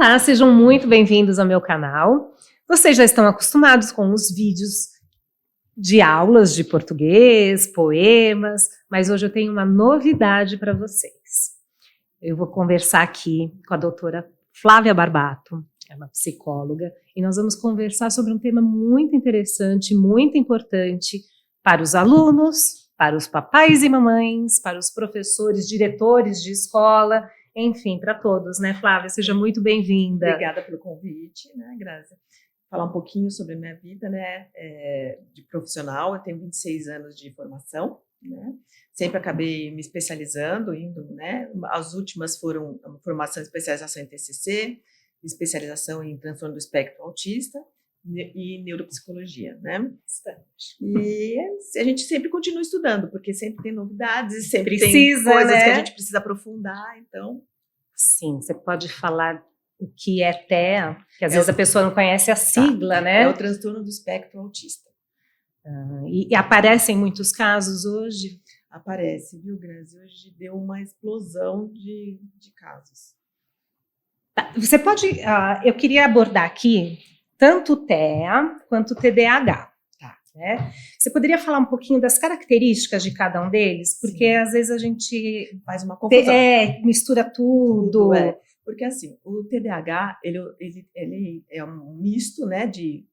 Olá, sejam muito bem-vindos ao meu canal. Vocês já estão acostumados com os vídeos de aulas de português, poemas, mas hoje eu tenho uma novidade para vocês. Eu vou conversar aqui com a doutora Flávia Barbato, é uma psicóloga, e nós vamos conversar sobre um tema muito interessante, muito importante para os alunos, para os papais e mamães, para os professores, diretores de escola, enfim, para todos, né, Flávia? Seja muito bem-vinda. Obrigada pelo convite, né, Grazi? Falar um pouquinho sobre a minha vida, né, de profissional. Eu tenho 26 anos de formação, né? Sempre acabei me especializando, né? As últimas foram formação e especialização em TCC, especialização em transtorno do espectro autista e neuropsicologia, né? E a gente sempre continua estudando, porque sempre tem novidades e sempre tem coisas, né, que a gente precisa aprofundar, então... Sim, você pode falar o que é TEA, que às vezes a pessoa não conhece a sigla, né? É o transtorno do espectro autista. E aparece em muitos casos hoje? Aparece, viu, Grazi? Hoje deu uma explosão de casos. Você pode... eu queria abordar aqui tanto o TEA quanto o TDAH. Né? Você poderia falar um pouquinho das características de cada um deles? Porque às vezes a gente faz uma confusão. Mistura tudo. Porque assim, o TDAH ele é um misto, né, de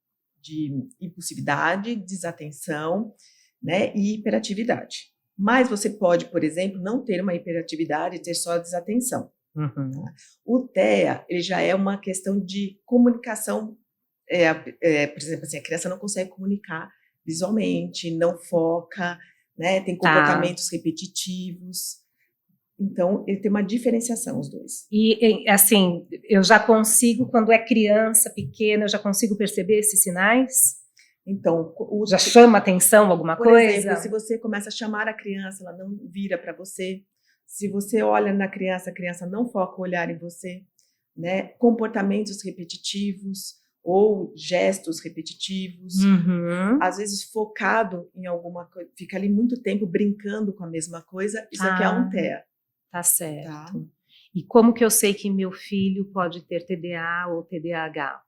impulsividade, desatenção, né, e hiperatividade. Mas você pode, por exemplo, não ter uma hiperatividade e ter só desatenção. Uhum. Tá? O TEA ele já é uma questão de comunicação. Por exemplo, assim, a criança não consegue comunicar visualmente, não foca, né, tem comportamentos repetitivos. Então, ele tem uma diferenciação, os dois. E, assim, eu já consigo, quando é criança pequena, eu já consigo perceber esses sinais? Então, já chama atenção alguma coisa? Por exemplo, se você começa a chamar a criança, ela não vira para você. Se você olha na criança, a criança não foca o olhar em você, né? Comportamentos repetitivos ou gestos repetitivos, às vezes focado em alguma coisa, fica ali muito tempo brincando com a mesma coisa, isso aqui é um TEA. Tá certo. Tá. E como que eu sei que meu filho pode ter TDA ou TDAH?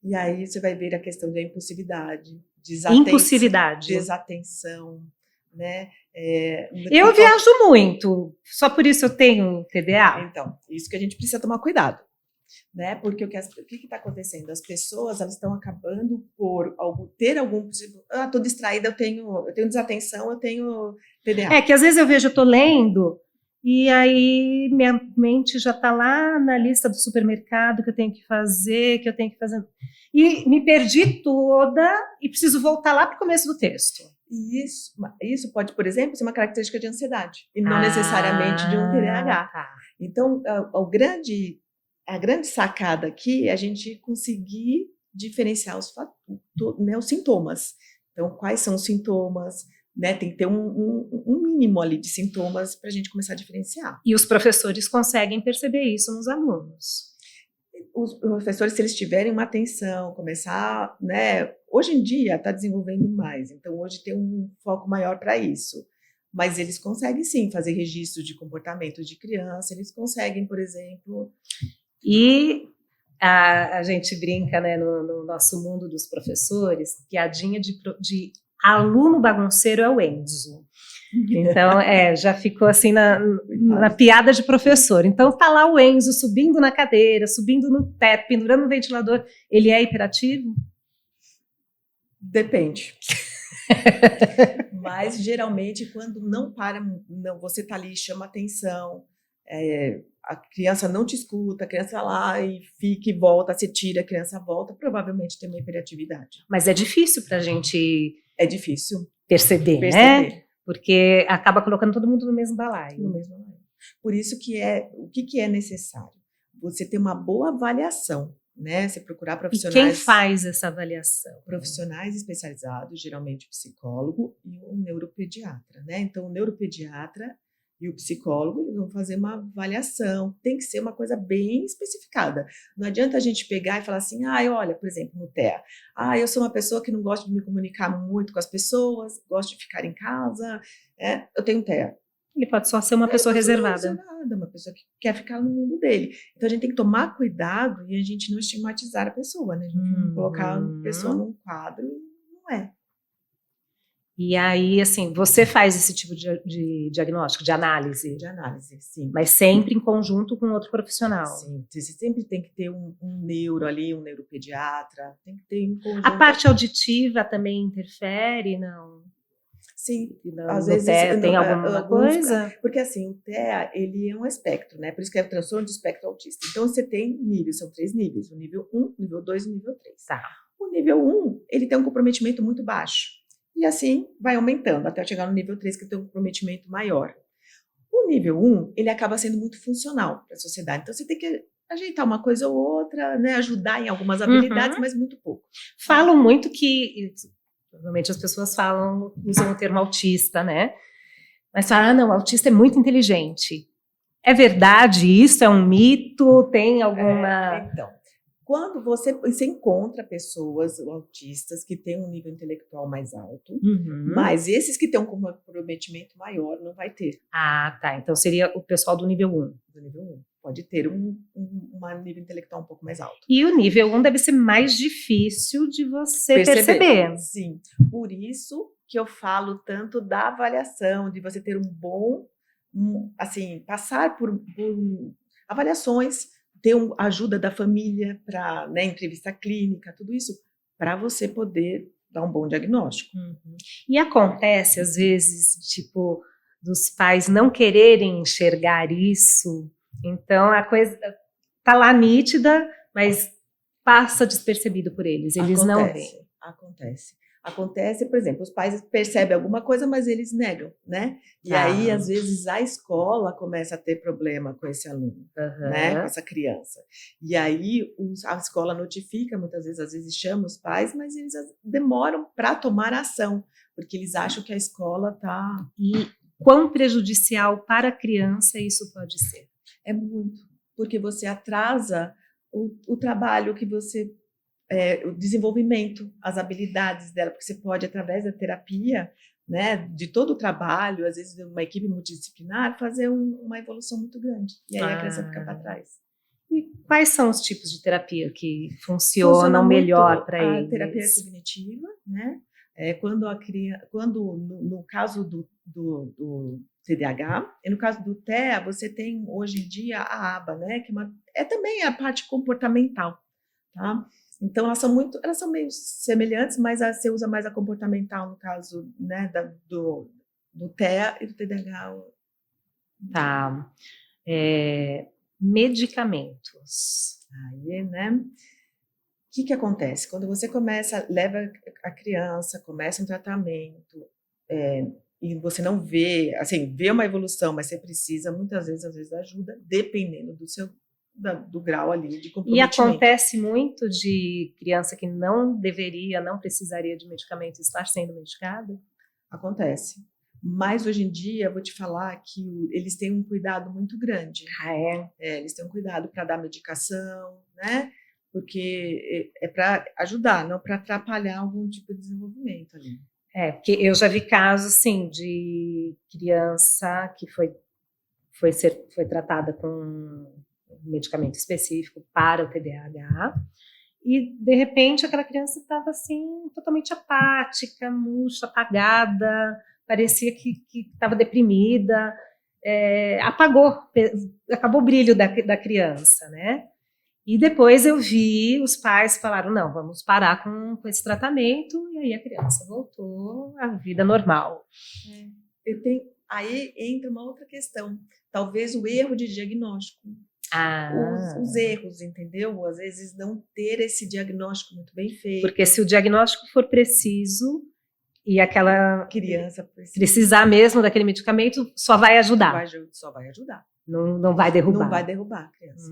E aí você vai ver a questão da impulsividade, desatenção, né? Eu viajo muito, só por isso eu tenho TDA? Então, isso que a gente precisa tomar cuidado. Né? Porque o que está acontecendo? As pessoas elas estão acabando por ter algum... estou distraída, eu tenho desatenção, eu tenho TDA. É que às vezes eu vejo, eu estou lendo, e aí minha mente já está lá na lista do supermercado que eu tenho que fazer, e me perdi toda e preciso voltar lá para o começo do texto. Isso pode, por exemplo, ser uma característica de ansiedade, e não necessariamente de um TDAH. Tá. Então, a grande sacada aqui é a gente conseguir diferenciar os sintomas. Então, quais são os sintomas? Né? Tem que ter um mínimo ali de sintomas para a gente começar a diferenciar. E os professores conseguem perceber isso nos alunos? Os professores, se eles tiverem uma atenção, começar, né? Hoje em dia está desenvolvendo mais, então hoje tem um foco maior para isso. Mas eles conseguem sim fazer registro de comportamento de criança, eles conseguem, por exemplo... E a gente brinca, né, no nosso mundo dos professores, piadinha de aluno bagunceiro é o Enzo. Então, já ficou assim na piada de professor. Então, tá lá o Enzo subindo na cadeira, subindo no teto, pendurando no ventilador. Ele é hiperativo? Depende. Mas, geralmente, quando você tá ali e chama atenção... a criança não te escuta, a criança lá e fica e volta, você tira, a criança volta, provavelmente tem uma hiperatividade. Mas é difícil para a gente... É difícil perceber, né? Porque acaba colocando todo mundo no mesmo balaio. Por isso que o que é necessário? Você ter uma boa avaliação, né? Você procurar profissionais... E quem faz essa avaliação? Profissionais especializados, geralmente o psicólogo e o neuropediatra, né? Então, o neuropediatra e o psicólogo, eles vão fazer uma avaliação, tem que ser uma coisa bem especificada. Não adianta a gente pegar e falar assim, olha, por exemplo, no TEA, eu sou uma pessoa que não gosta de me comunicar muito com as pessoas, gosto de ficar em casa, eu tenho TEA. Ele pode só ser uma pessoa reservada. Uma pessoa que quer ficar no mundo dele. Então a gente tem que tomar cuidado e a gente não estigmatizar a pessoa, né? A gente não colocar a pessoa num quadro e não é. E aí, assim, você faz esse tipo de diagnóstico, de análise? De análise, sim. Mas sempre em conjunto com outro profissional? Sim, você sempre tem que ter um neuro ali, um neuropediatra, tem que ter um conjunto. A parte auditiva também interfere, não? Sim, às vezes TEA tem alguma coisa? Porque assim, o TEA, ele é um espectro, né? Por isso que é o transtorno do espectro autista. Então você tem níveis, são 3 níveis, o nível 1, o nível 2 e o nível 3. Tá. O nível 1, ele tem um comprometimento muito baixo. E assim vai aumentando até chegar no nível 3, que tem um comprometimento maior. O nível 1, ele acaba sendo muito funcional para a sociedade. Então você tem que ajeitar uma coisa ou outra, né? Ajudar em algumas habilidades, mas muito pouco. Falam muito que normalmente as pessoas usam o termo autista, né? Mas falam, não, o autista é muito inteligente. É verdade isso? É um mito? Tem alguma... Então, quando você encontra pessoas autistas que têm um nível intelectual mais alto, mas esses que têm um comprometimento maior não vai ter. Ah, tá. Então seria o pessoal do nível 1. Do nível 1. Pode ter um nível intelectual um pouco mais alto. E o nível 1 deve ser mais difícil de você perceber. Sim. Por isso que eu falo tanto da avaliação, de você ter um bom, assim, passar por avaliações, ter ajuda da família para, né, entrevista clínica, tudo isso, para você poder dar um bom diagnóstico. E acontece, às vezes, tipo, dos pais não quererem enxergar isso, então a coisa tá lá nítida, mas passa despercebido por eles, eles não veem. Acontece, por exemplo, os pais percebem alguma coisa, mas eles negam, né? E aí, às vezes, a escola começa a ter problema com esse aluno, né? Com essa criança. E aí, a escola notifica, muitas vezes, às vezes chama os pais, mas eles demoram para tomar ação, porque eles acham que a escola está... E quão prejudicial para a criança isso pode ser? É muito, porque você atrasa o trabalho que você... o desenvolvimento, as habilidades dela, porque você pode, através da terapia, né, de todo o trabalho, às vezes uma equipe multidisciplinar, fazer uma evolução muito grande. E aí a criança fica para trás. E quais são os tipos de terapia que funcionam melhor para eles? A terapia cognitiva, né? No caso do TDAH, e no caso do TEA, você tem hoje em dia a ABA, né? Que é também a parte comportamental, tá? Então, elas são meio semelhantes, mas você usa mais a comportamental no caso, né, do TEA e do TDAH. Tá. Medicamentos. Aí, né? O que acontece? Quando você leva a criança, começa um tratamento, e você não vê, assim, vê uma evolução, mas você precisa, muitas vezes, às vezes, ajuda, dependendo do grau ali de comprometimento. E acontece muito de criança que não precisaria de medicamento estar sendo medicada? Acontece. Mas hoje em dia, eu vou te falar que eles têm um cuidado muito grande. Eles têm um cuidado para dar medicação, né? Porque é para ajudar, não para atrapalhar algum tipo de desenvolvimento ali. Porque eu já vi casos, assim, de criança que foi tratada com um medicamento específico para o TDAH, e de repente aquela criança estava assim, totalmente apática, murcha, apagada, parecia que estava deprimida, acabou o brilho da criança, né? E depois eu vi, os pais falaram, não, vamos parar com esse tratamento, e aí a criança voltou à vida normal. Aí entra uma outra questão, talvez o erro de diagnóstico. Os erros, entendeu? Às vezes não ter esse diagnóstico muito bem feito. Porque se o diagnóstico for preciso e aquela criança precisar mesmo daquele medicamento, só vai ajudar. Só vai ajudar. Não vai derrubar. Não vai derrubar a criança.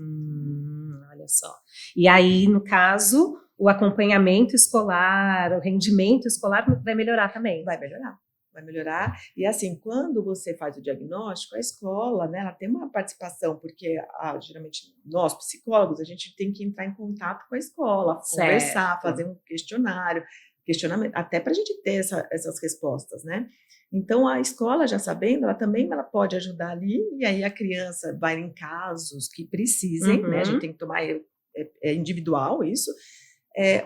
Olha só. E aí, no caso, o acompanhamento escolar, o rendimento escolar vai melhorar também. Vai melhorar. E assim, quando você faz o diagnóstico, a escola, né, ela tem uma participação, porque geralmente nós, psicólogos, a gente tem que entrar em contato com a escola, conversar, fazer um questionário, questionamento, até para a gente ter essas respostas, né? Então, a escola, já sabendo, ela pode ajudar ali, e aí a criança vai em casos que precisem, né? A gente tem que tomar, é individual isso,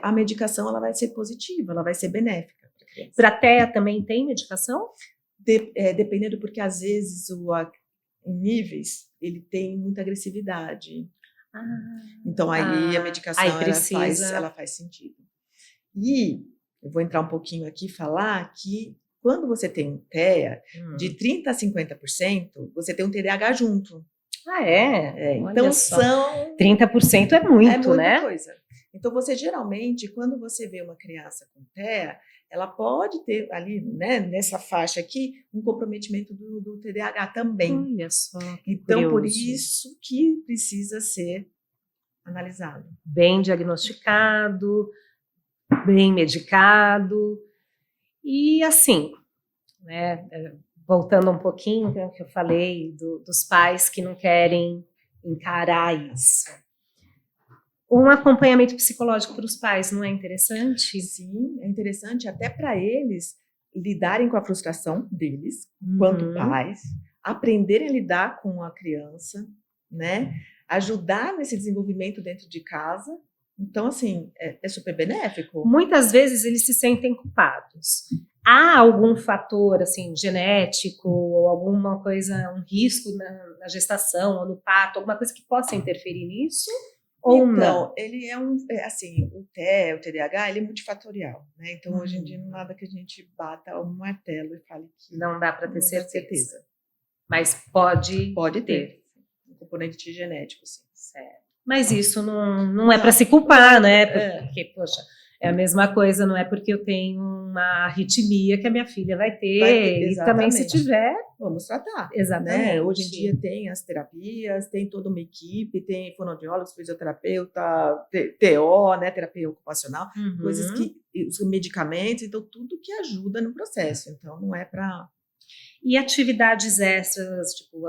a medicação ela vai ser positiva, ela vai ser benéfica para a criança. Para TEA também tem medicação? Dependendo, porque às vezes em níveis ele tem muita agressividade. Então aí a medicação ela faz sentido. E eu vou entrar um pouquinho aqui e falar que quando você tem um TEA de 30% a 50%, você tem um TDAH junto. Então são 30% é muito, muita né? coisa. Então você geralmente, quando você vê uma criança com TEA, ela pode ter ali, né, nessa faixa aqui, um comprometimento do TDAH também. Olha só. Então, curioso. por isso que precisa ser analisado. Bem diagnosticado, bem medicado. E assim, né, voltando um pouquinho ao que eu falei dos pais que não querem encarar isso. Um acompanhamento psicológico para os pais não é interessante? Sim, é interessante até para eles lidarem com a frustração deles, quanto pais, aprenderem a lidar com a criança, né? Ajudar nesse desenvolvimento dentro de casa. Então, assim, é super benéfico. Muitas vezes eles se sentem culpados. Há algum fator, assim, genético, ou alguma coisa, um risco na gestação, ou no parto, alguma coisa que possa interferir nisso? Ou então, não? Ele assim, o TEA, o TDAH, ele é multifatorial, né? Então, hoje em dia, não é nada que a gente bata o martelo e fale que... Não dá para ter certeza. Mas pode ter. Um componente genético, sim. Certo. Mas isso não é para se culpar, né? Porque, poxa, é a mesma coisa, não é porque eu tenho uma arritmia que a minha filha vai ter. E também, se tiver, vamos tratar. Exatamente. Né? Hoje em dia tem as terapias, tem toda uma equipe, tem fonoaudiólogos, fisioterapeuta, TO, né? Terapia ocupacional, coisas os medicamentos, então tudo que ajuda no processo. Então não é para... E atividades extras, tipo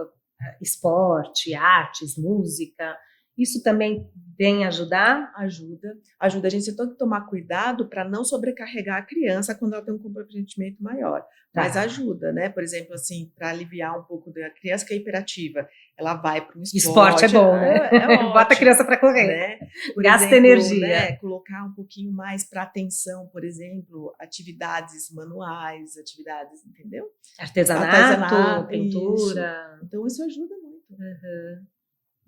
esporte, artes, música... Isso também vem ajudar? Ajuda. A gente tem que tomar cuidado para não sobrecarregar a criança quando ela tem um comprometimento maior. Mas ajuda, né? Por exemplo, assim, para aliviar um pouco da criança que é hiperativa. Ela vai para um esporte. Esporte é bom, né? Ótimo, bota a criança para correr. Né? Gasta energia. Né? Colocar um pouquinho mais para atenção, por exemplo, atividades manuais, atividades, entendeu? Artesanato, pintura. Isso. Então, isso ajuda muito.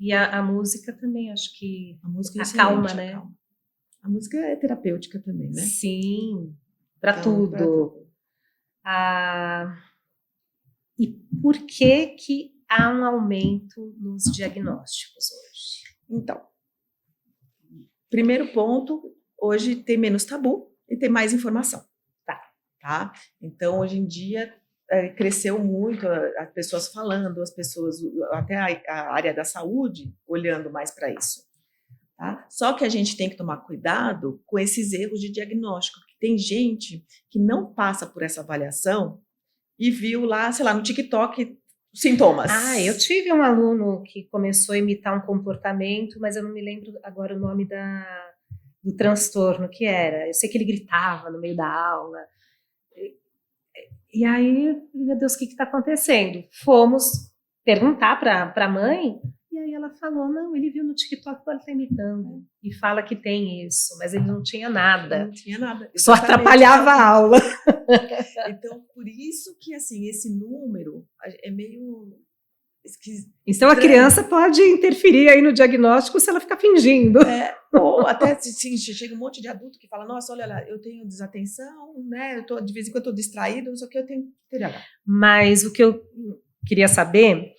E a música também, acho que a música acalma, né? Acalma. A música é terapêutica também, né? Sim, para tudo. E por que há um aumento nos diagnósticos hoje? Então, primeiro ponto, hoje tem menos tabu e tem mais informação. Tá? Então, hoje em dia, cresceu muito as pessoas falando, as pessoas, até a área da saúde, olhando mais para isso. Tá? Só que a gente tem que tomar cuidado com esses erros de diagnóstico, porque tem gente que não passa por essa avaliação e viu lá, sei lá, no TikTok, sintomas. Eu tive um aluno que começou a imitar um comportamento, mas eu não me lembro agora o nome do transtorno que era. Eu sei que ele gritava no meio da aula. E aí, meu Deus, o que está acontecendo? Fomos perguntar para a mãe, e aí ela falou, não, ele viu no TikTok que ele está imitando, e fala que tem isso, mas ele não tinha nada. Não tinha nada. Só atrapalhava a aula. Então, por isso que, assim, esse número é meio... Então, a criança pode interferir aí no diagnóstico se ela ficar fingindo. Ou até, assim, chega um monte de adulto que fala, nossa, olha lá, eu tenho desatenção, né? De vez em quando eu estou distraído, só que eu tenho TDAH. Mas o que eu queria saber,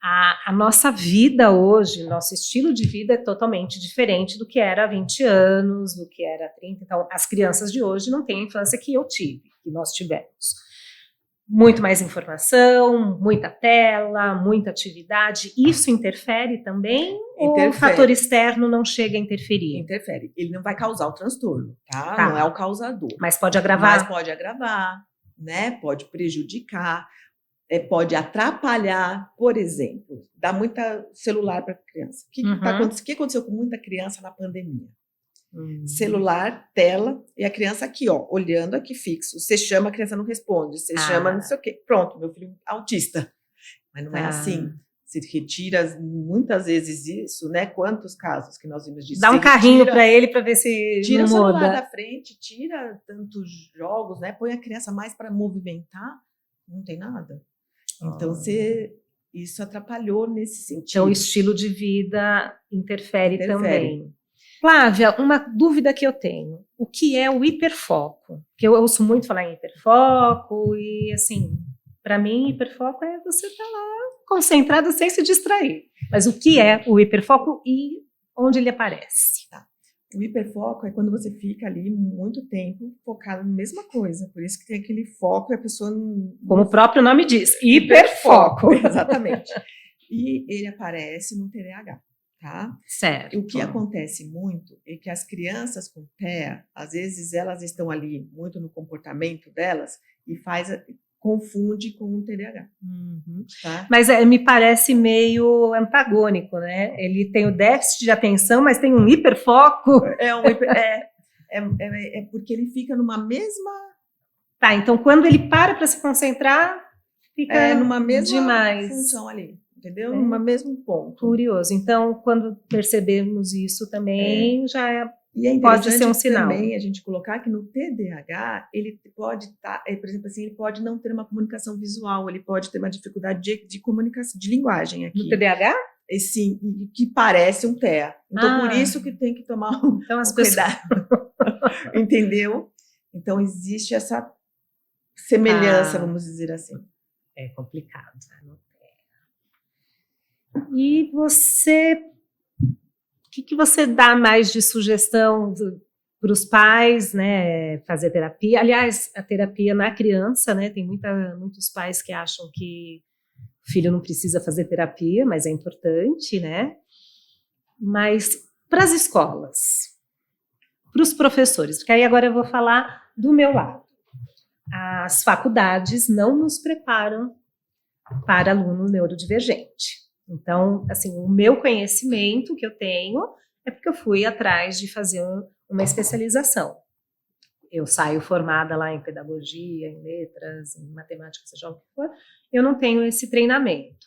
a nossa vida hoje, nosso estilo de vida é totalmente diferente do que era há 20 anos, do que era há 30. Então, as crianças de hoje não têm a infância que eu tive, que nós tivemos. Muito mais informação, muita tela, muita atividade. Isso interfere também? Ou o fator externo não chega a interferir? Interfere. Ele não vai causar o transtorno, tá? Não é o causador. Mas pode agravar? Mas pode agravar, né? Pode prejudicar, pode atrapalhar. Por exemplo, dá muita celular para a criança. O que aconteceu com muita criança na pandemia? Celular, tela, e a criança aqui, ó, olhando aqui fixo. Você chama, a criança não responde. Você chama, não sei o quê. Pronto, meu filho é autista. Mas não é assim. Se retira muitas vezes isso, né? Quantos casos que nós vimos disso? Dá um carrinho para ele para ver se tira não o celular muda. da frente, tira tantos jogos, né? Põe a criança mais para movimentar, não tem nada. Então, isso atrapalhou nesse sentido. Então, o estilo de vida interfere. Também. Flávia, uma dúvida que eu tenho. O que é o hiperfoco? Porque eu ouço muito falar em hiperfoco e, assim, para mim, hiperfoco é você estar lá concentrado sem se distrair. Mas o que é o hiperfoco e onde ele aparece? Tá. O hiperfoco é quando você fica ali muito tempo focado na mesma coisa. Por isso que tem aquele foco e a pessoa não... Como o próprio nome diz, hiperfoco. Exatamente. E ele aparece no TDAH, tá? Certo. O que acontece muito é que as crianças com TEA, às vezes elas estão ali muito no comportamento delas e confunde com um TDAH. Tá? Mas me parece meio antagônico, né? Ele tem o déficit de atenção, mas tem um hiperfoco. É porque ele fica numa mesma... Tá, então quando ele para se concentrar, fica numa mesma demais. Função ali, entendeu? Numa mesmo ponto. Curioso. Então, quando percebemos isso também, já e é pode ser um sinal. Também a gente colocar que no TDAH, ele pode estar, por exemplo, assim, ele pode não ter uma comunicação visual, ele pode ter uma dificuldade de comunicação, de linguagem aqui. No TDAH? Sim, que parece um TEA. Então, por isso que tem que tomar um cuidado. Entendeu? Então, existe essa semelhança, vamos dizer assim. É complicado. E você... O que você dá mais de sugestão para os pais, né, fazer terapia? Aliás, a terapia na criança, né, tem muitos pais que acham que o filho não precisa fazer terapia, mas é importante, né? Mas para as escolas, para os professores, porque aí agora eu vou falar do meu lado. As faculdades não nos preparam para aluno neurodivergente. Então, assim, o meu conhecimento que eu tenho é porque eu fui atrás de fazer uma especialização. Eu saio formada lá em pedagogia, em letras, em matemática, seja o que for, eu não tenho esse treinamento.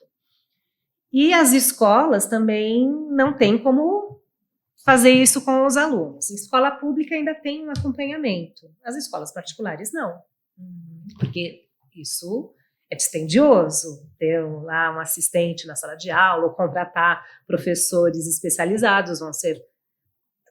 E as escolas também não têm como fazer isso com os alunos. A escola pública ainda tem um acompanhamento, as escolas particulares não. Porque isso... é dispendioso ter lá um assistente na sala de aula ou contratar professores especializados, vão ser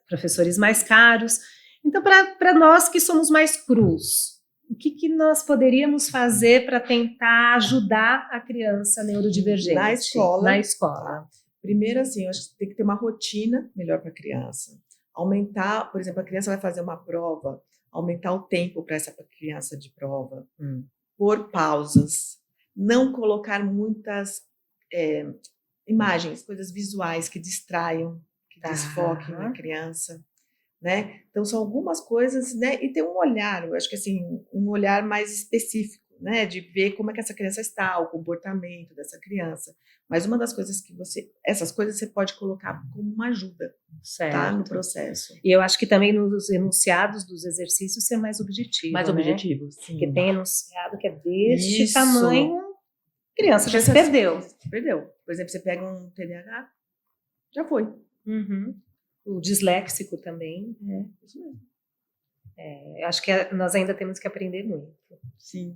professores mais caros. Então, para nós que somos mais crus, o que nós poderíamos fazer para tentar ajudar a criança neurodivergente? Na escola. Primeiro, assim, eu acho que tem que ter uma rotina melhor para a criança. Aumentar, por exemplo, a criança vai fazer uma prova, aumentar o tempo para essa criança de prova. Por pausas, não colocar muitas imagens, coisas visuais que distraiam, que desfoquem a criança, né? Então são algumas coisas, né? E ter um olhar, eu acho que assim, um olhar mais específico, né? De ver como é que essa criança está, o comportamento dessa criança. Mas uma das coisas essas coisas você pode colocar como uma ajuda, tá? No processo. E eu acho que também nos enunciados dos exercícios ser mais objetivo. Mais objetivo, sim. Porque tem enunciado que é deste tamanho, criança já se perdeu. Perdeu. Por exemplo, você pega um TDAH, já foi. O disléxico também. Isso mesmo. Eu acho que nós ainda temos que aprender muito. Sim.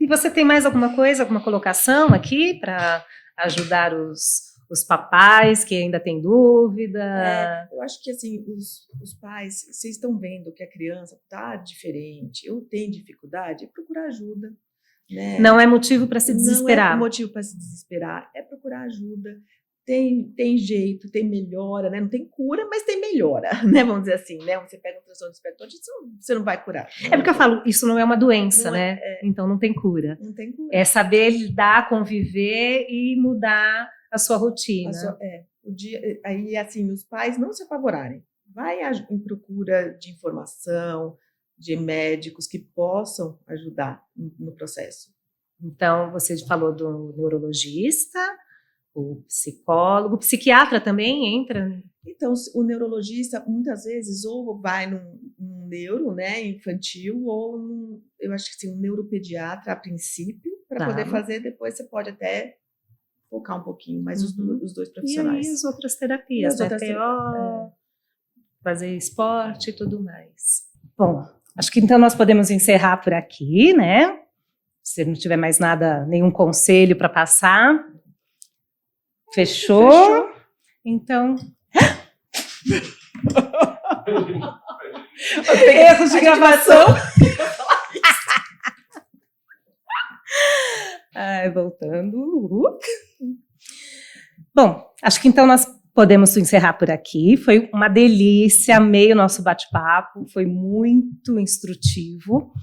E você tem mais alguma coisa, alguma colocação aqui para ajudar os papais que ainda têm dúvida? Eu acho que assim, os pais, vocês estão vendo que a criança está diferente, ou tem dificuldade, é procurar ajuda. Né? Não é motivo para se desesperar. Não é motivo para se desesperar, é procurar ajuda. Tem jeito, tem melhora, né? Não tem cura, mas tem melhora, né? Vamos dizer assim, né? Você pega um transtorno do espectro autista, você não vai curar. É porque eu falo, isso não é uma doença, né? Então não tem cura. Não tem cura. É saber lidar, conviver e mudar a sua rotina. Aí, assim, os pais não se apavorarem. Vai em procura de informação, de médicos que possam ajudar no processo. Então, você falou do neurologista, o psicólogo, o psiquiatra também entra? Então, o neurologista, muitas vezes, ou vai num neuro, né, infantil, ou eu acho que sim, um neuropediatra a princípio, para poder fazer, depois você pode até focar um pouquinho, mas os dois profissionais. E aí as outras terapias, né? TO, fazer esporte e tudo mais. Bom, acho que então nós podemos encerrar por aqui, né? Se não tiver mais nada, nenhum conselho para passar. Fechou? Então... Erros de gravação. Voltando. Bom, acho que então nós podemos encerrar por aqui. Foi uma delícia, amei o nosso bate-papo, foi muito instrutivo.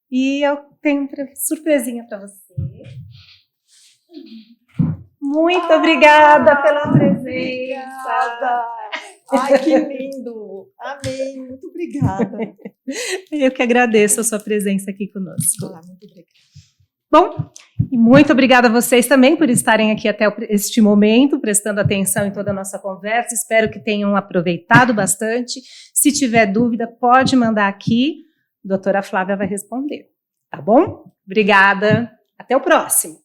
E eu tenho uma surpresinha para você. Muito obrigada pela presença. Ai, que lindo! Amei, muito obrigada. Eu que agradeço a sua presença aqui conosco. Muito obrigada. Bom, e muito obrigada a vocês também por estarem aqui até este momento, prestando atenção em toda a nossa conversa. Espero que tenham aproveitado bastante. Se tiver dúvida, pode mandar aqui. A doutora Flávia vai responder. Tá bom? Obrigada. Até o próximo.